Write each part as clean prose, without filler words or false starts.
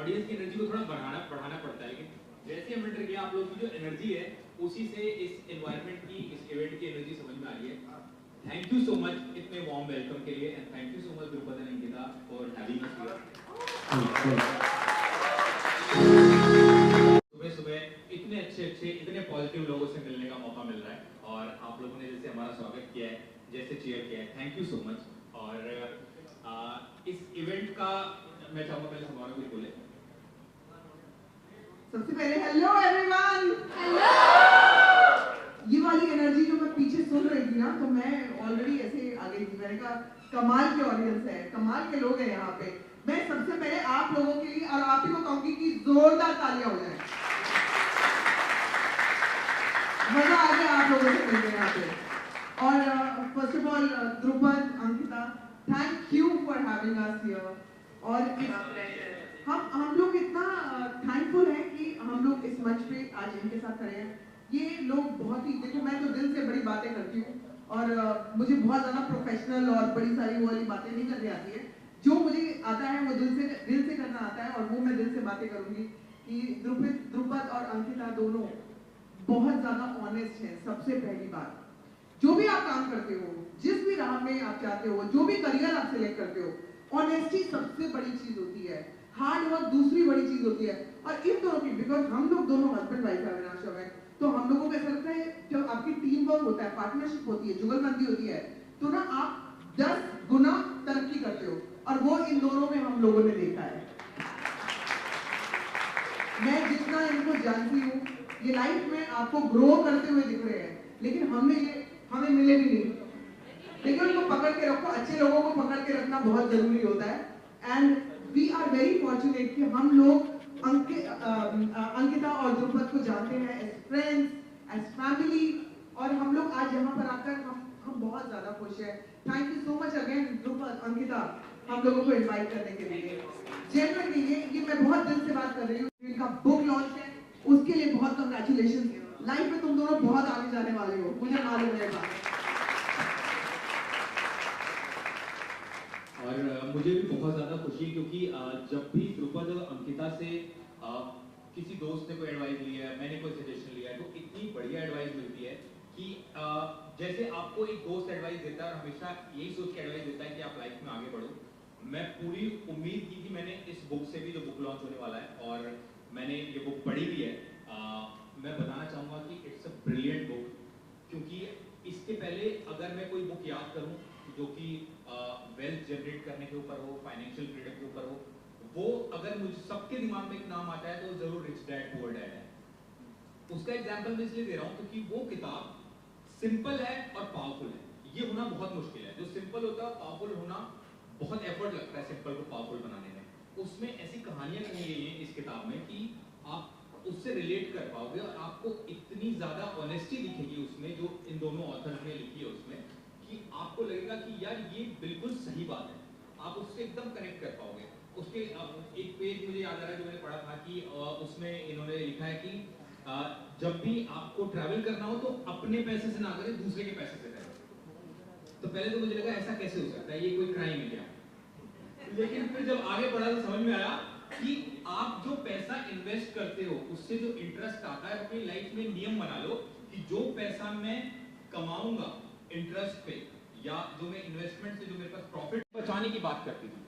Audience की energy को थोड़ा बढ़ाना पड़ता है कि जैसे हम एंटर किया आप लोग की जो एनर्जी है उसी से इस एनवायरनमेंट की इस इवेंट की एनर्जी समझ में आ रही है। थैंक यू सो मच इतने वार्म वेलकम के लिए and thank you so much Drupad and Ankita for having us here. सुबह सुबह इतने अच्छे इतने पॉजिटिव लोगों से मिलने का मौका मिल रहा है और आप लोगों ने जैसे हमारा स्वागत किया है, जैसे चीयर किया है, थैंक यू सो मच। और इस इवेंट का मैं चाहूँगा पहले समारोह भी बोले। सबसे पहले हेलो एवरीवन। हेलो। ये वाली एनर्जी जो मैं पीछे सुन रही थी ना, तो मैं ऑलरेडी ऐसे आ गई थी। मैंने कहा कमाल की ऑडियंस है, कमाल के लोग हैं यहाँ पे। मैं सबसे पहले आप लोगों के लिए और आप ही को कहूंगी कि जोरदार तालियां हो जाए। मजा आ गया आप लोगों से मिलकर यहाँ पे। और first of all Drupad, Ankita, thank you for having us here. और हम लोग इतना थैंकफुल हैं कि हम लोग इस मंच पे आज इनके साथ खड़े हैं। ये लोग बहुत ही, देखो मैं तो दिल से बड़ी बातें करती हूँ और मुझे बहुत ज़्यादा प्रोफेशनल और बड़ी सारी वो वाली बातें नहीं करनी आती है। जो मुझे आता है वो दिल से करना आता है और वो मैं दिल से बातें करूँगी कि द्रुपद और अंकिता दोनों बहुत ज़्यादा ऑनेस्ट हैं। सबसे पहली बात, जो भी आप काम करते हो, जिस भी राह में आप जाते हो, जो भी करियर आप सिलेक्ट करते हो, ऑनेस्टी सबसे बड़ी चीज़ होती है, हार्ड वर्क दूसरी बड़ी चीज होती है। और इन दोनों की, बिकॉज हम लोग दोनों हस्बैंड वाइफ है अविनाश और मैं, तो हम लोगों को ऐसा लगता है जब आपकी टीम वर्क होता है, पार्टनरशिप होती है, जुगलबंदी होती है, तो ना आप 10 गुना तरक्की करते हो और वो इन दोनों में हम लोगों ने देखा है। मैं जितना इनको जानती हूँ, ये लाइफ में आपको ग्रो करते हुए दिख रहे हैं, लेकिन हमें मिले भी नहीं। लेकिन उनको पकड़ के रखो, अच्छे लोगों को पकड़ के रखना बहुत जरूरी होता है। And we are very fortunate कि हम लोग अंकिता और द्रुपद को जानते हैं एज फ्रेंड्स, एज फैमिली, और हम लोग आज यहाँ पर आकर हम बहुत ज्यादा खुश हैं। Thank you so much again Drupad, Ankita, हम लोगों को इनवाइट करने के लिए। जेन्युइनली ये मैं बहुत दिल से बात कर रही हूँ। इनका बुक लॉन्च है, उसके लिए बहुत कंग्रेचुलेशन। लाइफ में तुम दोनों बहुत आगे जाने वाले हो, मुझे मालूम है बात। और मुझे भी बहुत ज़्यादा खुशी है क्योंकि जब भी द्रुपद और अंकिता से किसी दोस्त ने कोई एडवाइस लिया है, मैंने कोई सजेशन लिया है, तो इतनी बढ़िया एडवाइस मिलती है कि जैसे आपको एक दोस्त एडवाइस देता है और हमेशा यही सोच के एडवाइस देता है कि आप लाइफ में आगे बढ़ो। मैं पूरी उम्मीद की थी, मैंने इस बुक से भी, जो बुक लॉन्च होने वाला है और मैंने ये बुक पढ़ी भी है, मैं बताना चाहूँगा कि इट्स अ ब्रिलियंट बुक। क्योंकि इसके पहले अगर मैं कोई बुक याद करूँ जो कि वेल्थ जनरेट करने के ऊपर हो, फाइनेंशियल फ्रीडम के ऊपर हो, वो अगर मुझे सबके दिमाग में एक नाम आता है तो जरूर रिच डैड पुअर डैड है। उसका एग्जांपल मैं इसलिए दे रहा हूँ क्योंकि वो किताब सिंपल है और पावरफुल है। ये होना बहुत मुश्किल है, जो सिंपल होता है पावरफुल होना बहुत एफर्ट लगता है सिंपल को पावरफुल बनाने में। उसमें ऐसी कहानियां कही गई हैं इस किताब में कि आप उससे रिलेट कर पाओगे और आपको इतनी ज्यादा ऑनेस्टी दिखेगी उसमें, जो इन दोनों ऑथर्स ने लिखी है उसमें, कि आपको लगेगा कि यार ये बिल्कुल सही बात है, आप उससे एकदम कनेक्ट कर पाओगे। उसके एक पेज मुझे याद आ रहा है जो मैंने पढ़ा था कि उसमें इन्होंने लिखा है कि जब भी आपको ट्रैवल करना हो तो अपने पैसे से ना करें, दूसरे के पैसे से करें। तो पहले तो मुझे लगा ऐसा कैसे हो सकता है, ये कोई क्राइम है क्या? लेकिन फिर जब आगे बढ़ा तो समझ में आया कि आप जो पैसा इन्वेस्ट करते हो उससे जो इंटरेस्ट आता है, अपनी लाइफ में नियम बना लो कि जो पैसा मैं कमाऊंगा इंटरेस्ट पे या जो मैं इन्वेस्टमेंट से जो मेरे पास प्रॉफिट बचाने की बात करती थी,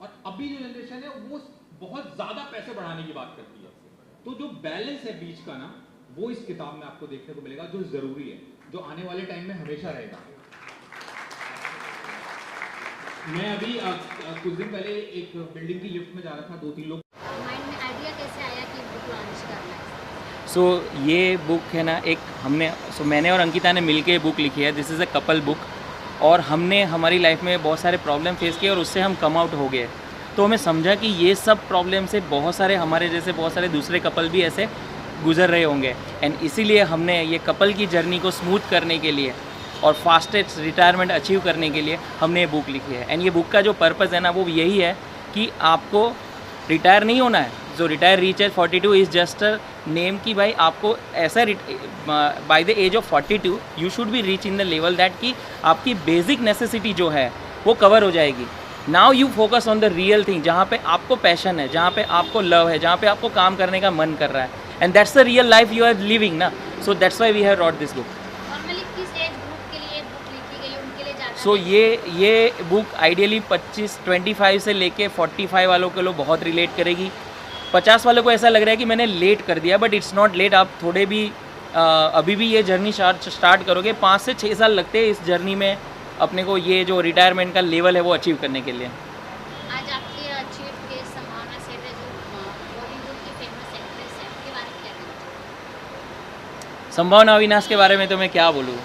और अभी जो जनरेशन है वो बहुत ज्यादा पैसे बढ़ाने की बात करती है। तो जो बैलेंस है बीच का ना, वो इस किताब में आपको देखने को मिलेगा, जो जरूरी है, जो आने वाले टाइम में हमेशा रहेगा। मैं अभी कुछ दिन पहले एक बिल्डिंग की लिफ्ट में जा रहा था, 2-3 लोग। माइंड में आइडिया कैसे आया कि बुक लॉन्च करना है? सो ये बुक है ना, मैंने और अंकिता ने मिलके बुक लिखी है। This is a couple book, और हमने हमारी लाइफ में बहुत सारे प्रॉब्लम फेस किए और उससे हम कम आउट हो गए। तो हमें समझा कि ये सब प्रॉब्लम से बहुत सारे हमारे जैसे बहुत सारे दूसरे कपल भी ऐसे गुजर रहे होंगे, एंड इसीलिए हमने ये कपल की जर्नी को स्मूथ करने के लिए और फास्टेस्ट रिटायरमेंट अचीव करने के लिए हमने ये बुक लिखी है। एंड ये बुक का जो पर्पज़ है ना, वो यही है कि आपको रिटायर नहीं होना है। जो retire rich age 42 is just a name कि भाई आपको ऐसा by the age of 42 you should be rich in the level that कि आपकी बेसिक नेसेसिटी जो है वो कवर हो जाएगी। Now you focus on the real thing, जहाँ पे आपको पैशन है, जहाँ पे आपको लव है, जहाँ पे आपको काम करने का मन कर रहा है, and that's the real life you are living ना. So that's why we have wrote this book. Normally किस एज ग्रुप के लिए बुक लिखी गई है, उनके लिए ज़्यादा सो ये बुक आइडियली 25 से लेके 45 वालों के लोग बहुत रिलेट करेगी. 50 वालों को ऐसा लग रहा है कि मैंने लेट कर दिया, बट इट्स नॉट लेट. आप थोड़े भी अभी भी ये जर्नी स्टार्ट करोगे, 5 से 6 साल लगते हैं इस जर्नी में अपने को ये जो रिटायरमेंट का लेवल है वो अचीव करने के लिए. आज आपकी अचीव के संभावना सेठ है जो बॉलीवुड की फेमस एक्ट्रेस है, उनके बारे में क्या कहना? संभावना अविनाश के बारे में तो मैं क्या बोलूँ.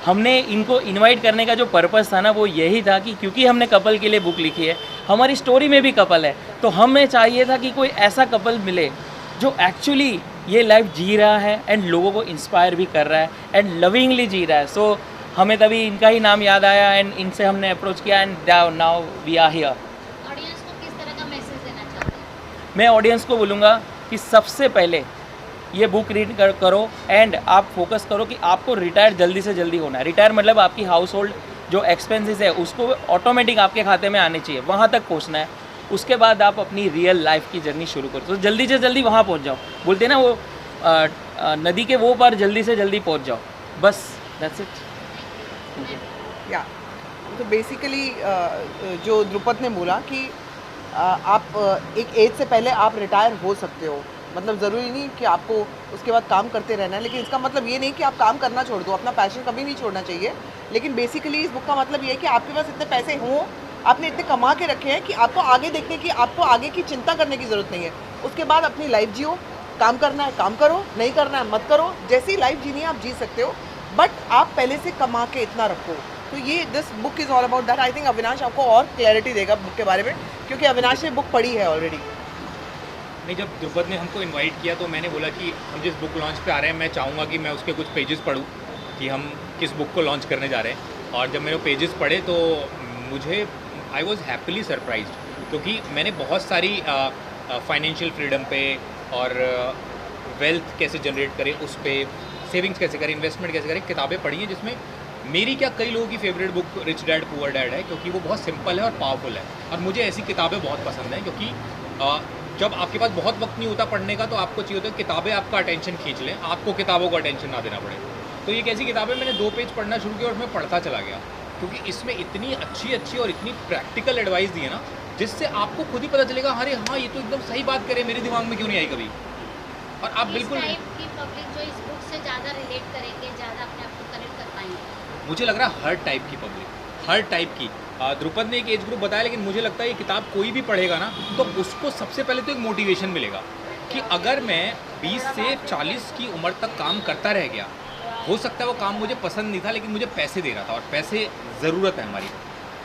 हमने इनको इनवाइट करने का जो पर्पस था ना वो यही था कि क्योंकि हमने कपल के लिए बुक लिखी है, हमारी स्टोरी में भी कपल है, तो हमें चाहिए था कि कोई ऐसा कपल मिले जो एक्चुअली ये लाइफ जी रहा है एंड लोगों को इंस्पायर भी कर रहा है एंड लविंगली जी रहा है. सो हमें तभी इनका ही नाम याद आया एंड इनसे हमने अप्रोच किया and now we are here. Audience को किस तरह का मैसेज देना चाहते हैं? मैं ऑडियंस को बोलूँगा कि सबसे पहले ये बुक रीड करो एंड आप फोकस करो कि आपको रिटायर जल्दी से जल्दी होना है. रिटायर मतलब आपकी हाउस होल्ड जो एक्सपेंसेस है उसको ऑटोमेटिक आपके खाते में आने चाहिए, वहाँ तक पहुँचना है. उसके बाद आप अपनी रियल लाइफ की जर्नी शुरू करो, तो जल्दी से जल्दी वहाँ पहुँच जाओ. बोलते हैं ना वो नदी के वो पार जल्दी से जल्दी पहुँच जाओ, बस दैट्स इट. या तो बेसिकली जो द्रुपद ने बोला कि आप एक एज से पहले आप रिटायर हो सकते हो. मतलब ज़रूरी नहीं कि आपको उसके बाद काम करते रहना है, लेकिन इसका मतलब ये नहीं कि आप काम करना छोड़ दो. अपना पैशन कभी नहीं छोड़ना चाहिए. लेकिन बेसिकली इस बुक का मतलब ये है कि आपके पास इतने पैसे हों, आपने इतने कमा के रखे हैं कि आपको आगे देखने की, आपको आगे की चिंता करने की ज़रूरत नहीं है. उसके बाद अपनी लाइफ जियो. काम करना है काम करो, नहीं करना है मत करो. जैसी लाइफ जीनी है आप जी सकते हो, बट आप पहले से कमा के इतना रखो. तो ये this book is all about that. I think Avinash आपको और क्लैरिटी देगा बुक के बारे में, क्योंकि अविनाश ने बुक पढ़ी है ऑलरेडी. नहीं, जब द्रुपद ने हमको इनवाइट किया तो मैंने बोला कि हम जिस बुक लॉन्च पे आ रहे हैं मैं चाहूँगा कि मैं उसके कुछ पेजेस पढूं कि हम किस बुक को लॉन्च करने जा रहे हैं. और जब मैंने वो पेजेस पढ़े तो मुझे आई वॉज हैप्पीली सरप्राइज्ड, क्योंकि मैंने बहुत सारी फाइनेंशियल फ्रीडम पे और वेल्थ कैसे जनरेट करें उस पर, सेविंग्स कैसे करें, इन्वेस्टमेंट कैसे करें, किताबें पढ़ी हैं. जिसमें मेरी क्या कई लोगों की favourite book rich dad poor dad है, क्योंकि वो बहुत सिंपल है और पावरफुल है. और मुझे ऐसी किताबें बहुत पसंद हैं, क्योंकि जब आपके पास बहुत वक्त नहीं होता पढ़ने का तो आपको चाहिए होता है किताबें आपका अटेंशन खींच लें, आपको किताबों को अटेंशन ना देना पड़े. तो ये कैसी किताबें, मैंने 2 पेज पढ़ना शुरू किया और मैं पढ़ता चला गया, क्योंकि इसमें इतनी अच्छी और इतनी प्रैक्टिकल एडवाइस दी है ना, जिससे आपको खुद ही पता चलेगा अरे हाँ ये तो एकदम सही बात करे, मेरे दिमाग में क्यों नहीं आई कभी. और आप बिल्कुल, इस टाइप की पब्लिक जो इस बुक से ज़्यादा रिलेट करेंगे, ज़्यादा अपने आप को कनेक्ट कर पाएंगे. मुझे लग रहा है हर टाइप की पब्लिक, हर टाइप की. द्रुपद ने एक एज ग्रुप बताया, लेकिन मुझे लगता है ये किताब कोई भी पढ़ेगा ना तो उसको सबसे पहले तो एक मोटिवेशन मिलेगा कि अगर मैं 20 से 40 की उम्र तक काम करता रह गया, हो सकता है वो काम मुझे पसंद नहीं था लेकिन मुझे पैसे दे रहा था, और पैसे ज़रूरत है हमारी,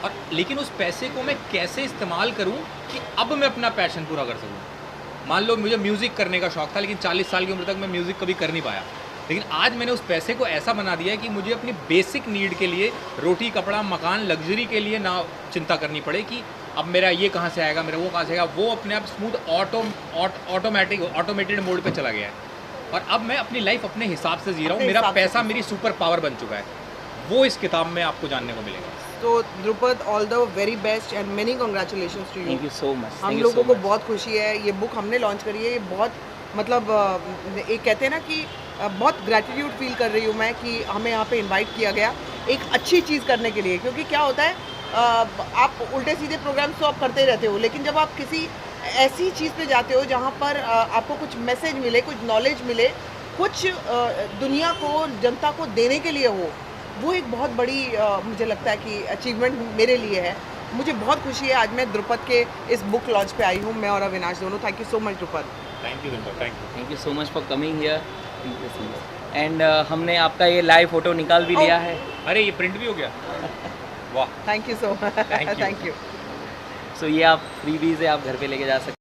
और लेकिन उस पैसे को मैं कैसे इस्तेमाल करूं कि अब मैं अपना पैशन पूरा कर सकूं. मान लो मुझे म्यूज़िक करने का शौक़ था, लेकिन 40 साल की उम्र तक मैं म्यूज़िक कभी कर नहीं पाया, लेकिन आज मैंने उस पैसे को ऐसा बना दिया है कि मुझे अपनी बेसिक नीड के लिए, रोटी कपड़ा मकान लग्जरी के लिए ना चिंता करनी पड़े कि अब मेरा ये कहाँ से आएगा, मेरा वो कहाँ से आएगा. वो अपने आप स्मूथ ऑटोमेटेड मोड पे चला गया है, और अब मैं अपनी लाइफ अपने हिसाब से जी रहा हूँ. मेरा पैसा मेरी सुपर पावर बन चुका है. वो इस किताब में आपको जानने को मिलेगा. तो Drupad, all the very best and many congratulations to you. Thank you so much. हम लोगों को बहुत खुशी है. ये बुक हमने लॉन्च करी है, ये बहुत मतलब एक कहते हैं ना कि बहुत ग्रैटिट्यूड फील कर रही हूँ मैं कि हमें यहाँ पे इनवाइट किया गया एक अच्छी चीज़ करने के लिए. क्योंकि क्या होता है, आप उल्टे सीधे प्रोग्राम्स तो आप करते रहते हो, लेकिन जब आप किसी ऐसी चीज़ पे जाते हो जहाँ पर आपको कुछ मैसेज मिले, कुछ नॉलेज मिले, कुछ दुनिया को, जनता को देने के लिए हो, वो एक बहुत बड़ी मुझे लगता है कि अचीवमेंट मेरे लिए है. मुझे बहुत खुशी है आज मैं द्रुपद के इस बुक लॉन्च पे आई हूँ, मैं और अविनाश दोनों. Thank you so much Drupad. Thank you Drupad, thank you so much for coming here. And हमने आपका ये लाइव फोटो निकाल भी लिया है. अरे ये प्रिंट भी हो गया, वाह. Thank you so much. Thank you. So ये आप फ्रीबीज है, आप घर पे लेके जा सकते हैं.